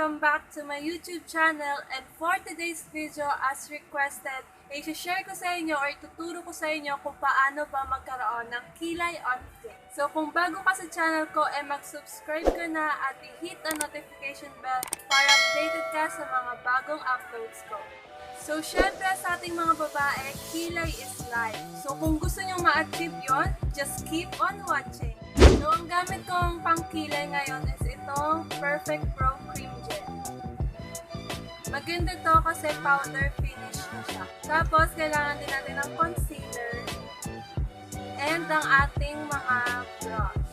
Welcome back to my YouTube channel, and for today's video, as requested, i-share ko sa inyo or ituturo ko sa inyo kung paano ba magkaroon ng kilay on Fleek. So kung bago ka sa channel ko, mag-subscribe ka na at i-hit ang notification bell para updated ka sa mga bagong uploads ko. So syempre sa ating mga babae, kilay is life. So kung gusto nyo ma-achieve yon, just keep on watching. So, ang gamit kong pangkilay ngayon is itong Perfect Pro Cream Gel. Maganda to kasi powder finish na siya. Tapos, kailangan din natin ng concealer and ang ating mga brush.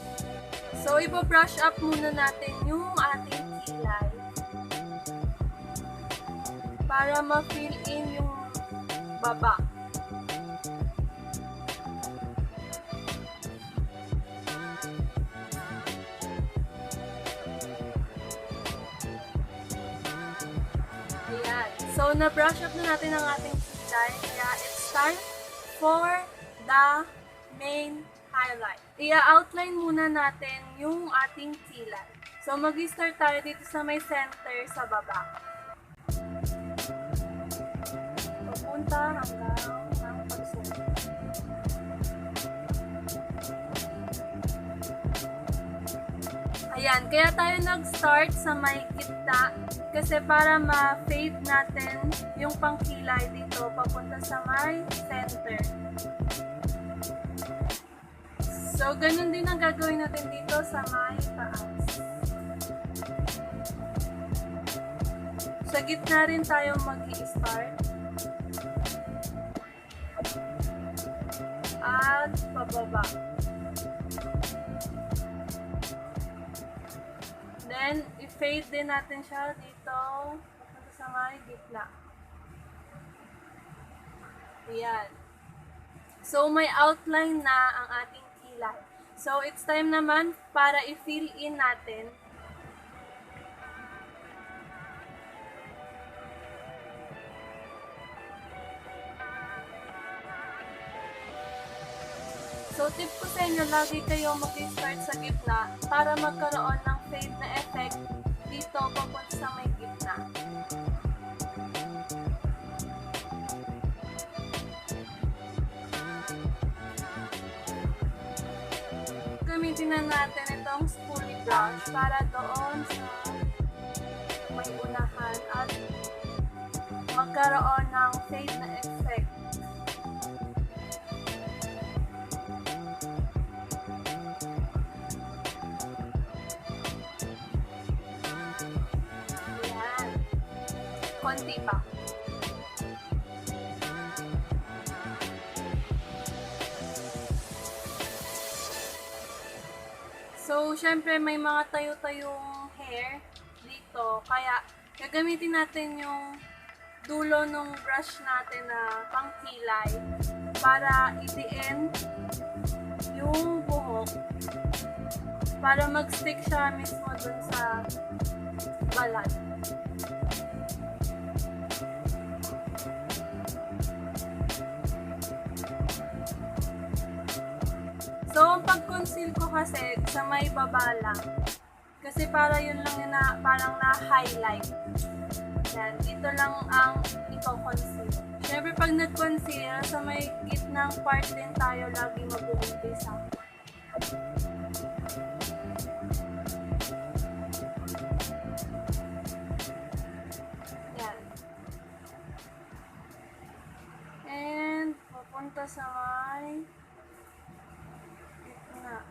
So, ipo-brush up muna natin yung ating kilay para ma-fill in yung baba. So, na-brush up na natin ang ating kilay, kaya it's time for the main highlight. I-outline muna natin yung ating kilay. So, mag-start tayo dito sa may center sa baba. Papunta hanggang ang pagsuot. Ayan, kaya tayo nag-start sa may gitna kasi para ma-fade natin yung pangkilay dito papunta sa may center. So, ganun din ang gagawin natin dito sa may taas. Sa gitna rin tayo mag-i-start. At pababa. Then, i-fade din natin siya dito papunta sa may gitna. Ayan. So, may outline na ang ating kilay. So, it's time naman para i-fill in natin. So, tip ko sa inyo, lagi kayo mag-start sa gitna para magkaroon ng fade na effect dito papunta sa may gitna. Gamitin na natin itong spoolie brush para doon sa may unahan at magkaroon ng fade na effect. Konti pa. So, syempre may mga tayo-tayong hair dito. Kaya, gagamitin natin yung dulo ng brush natin na pangkilay para idiin yung buhok para mag-stick siya mismo dun sa balat. So, ang pag-conceal ko kasi sa may baba lang. Kasi para yun lang yun na parang na-highlight. Yan, dito lang ang i-conceal. Siyempre, pag nag-conceal, sa may gitnang part din tayo lagi mag-uumpisa. Yan. And, papunta sa may na.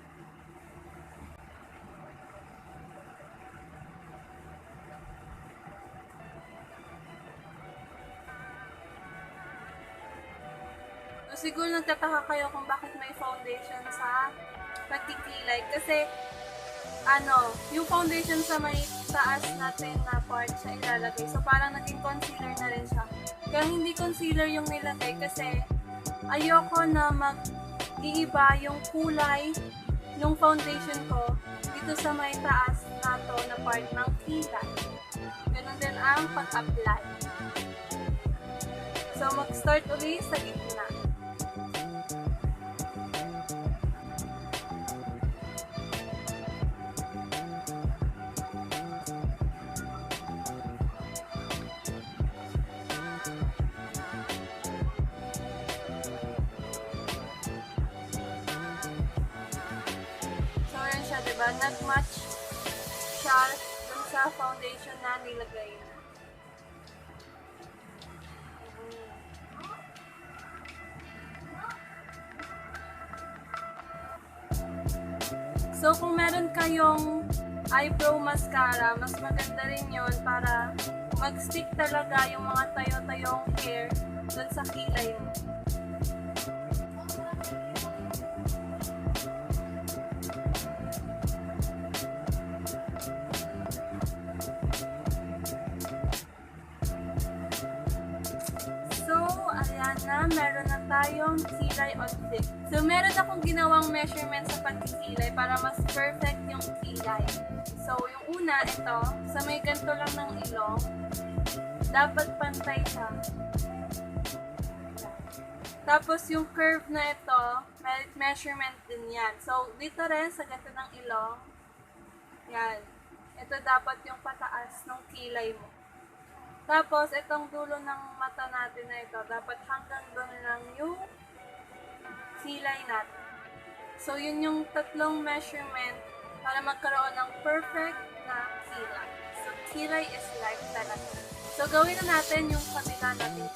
So, siguro nagtataka kayo kung bakit may foundation sa pagkikilay. Kasi, yung foundation sa may taas natin na part siya ilalagay. So, parang naging concealer na rin siya. Kaya hindi concealer yung nilagay kasi ayoko na iiba yung kulay ng foundation ko dito sa may taas na to na part ng kilay. Ganun din ang pag-apply. So, mag-start ulit sa gitna. Diba? Nag-match siya dun sa foundation na nilagay na. So, kung meron kayong eyebrow mascara, mas maganda rin yun para mag-stick talaga yung mga tayo-tayong hair dun sa kilay mo. So, ayan na, meron na tayong kilay on fleek. So, meron akong ginawang measurement sa pagkikilay para mas perfect yung kilay. So, yung una, ito, sa may ganito lang ng ilong, dapat pantay siya. Tapos, yung curve na ito, may measurement din yan. So, dito rin, sa ganito ng ilong, yan. Ito dapat yung pataas ng kilay mo. Tapos, itong dulo ng mata natin na ito, dapat hanggang doon lang yung kilay natin. So, yun yung tatlong measurement para magkaroon ng perfect na kilay. So, kilay is life talaga. So, gawin na natin yung kabila natin.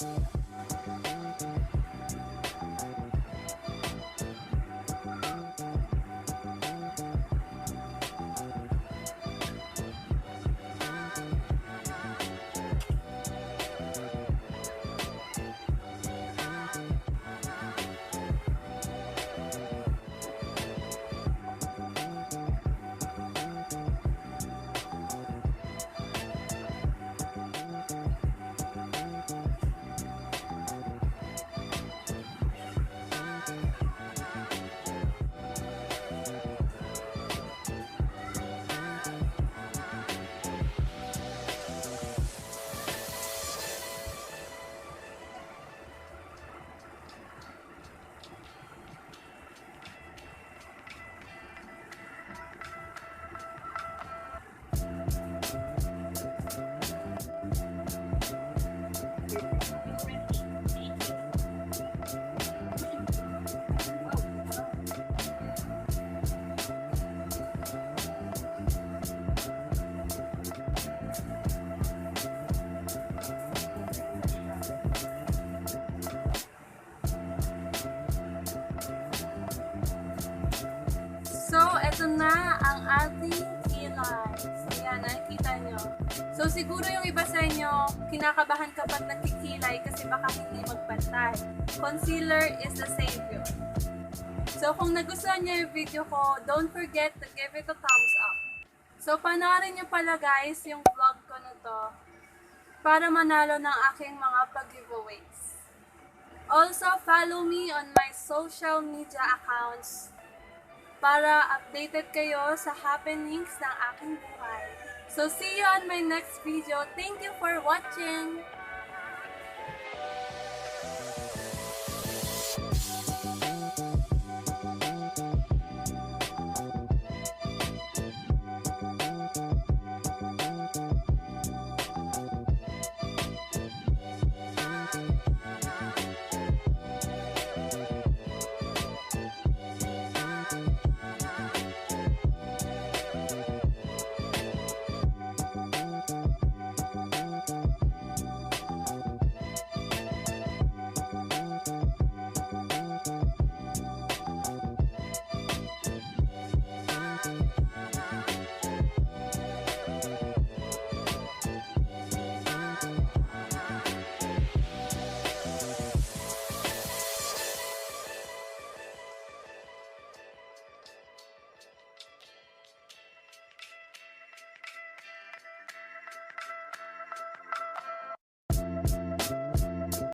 So, eto na ang ating kilay. So, yan, nakikita nyo. So, siguro yung iba sa inyo, kinakabahan kapag nagkikilay kasi baka hindi magpantay. Concealer is the savior. So, kung nagustuhan nyo yung video ko, don't forget to give it a thumbs up. So, panoorin nyo pala guys yung vlog ko na to para manalo ng aking mga pag-giveaways. Also, follow me on my social media accounts para updated kayo sa happenings ng aking buhay. So, see you on my next video. Thank you for watching!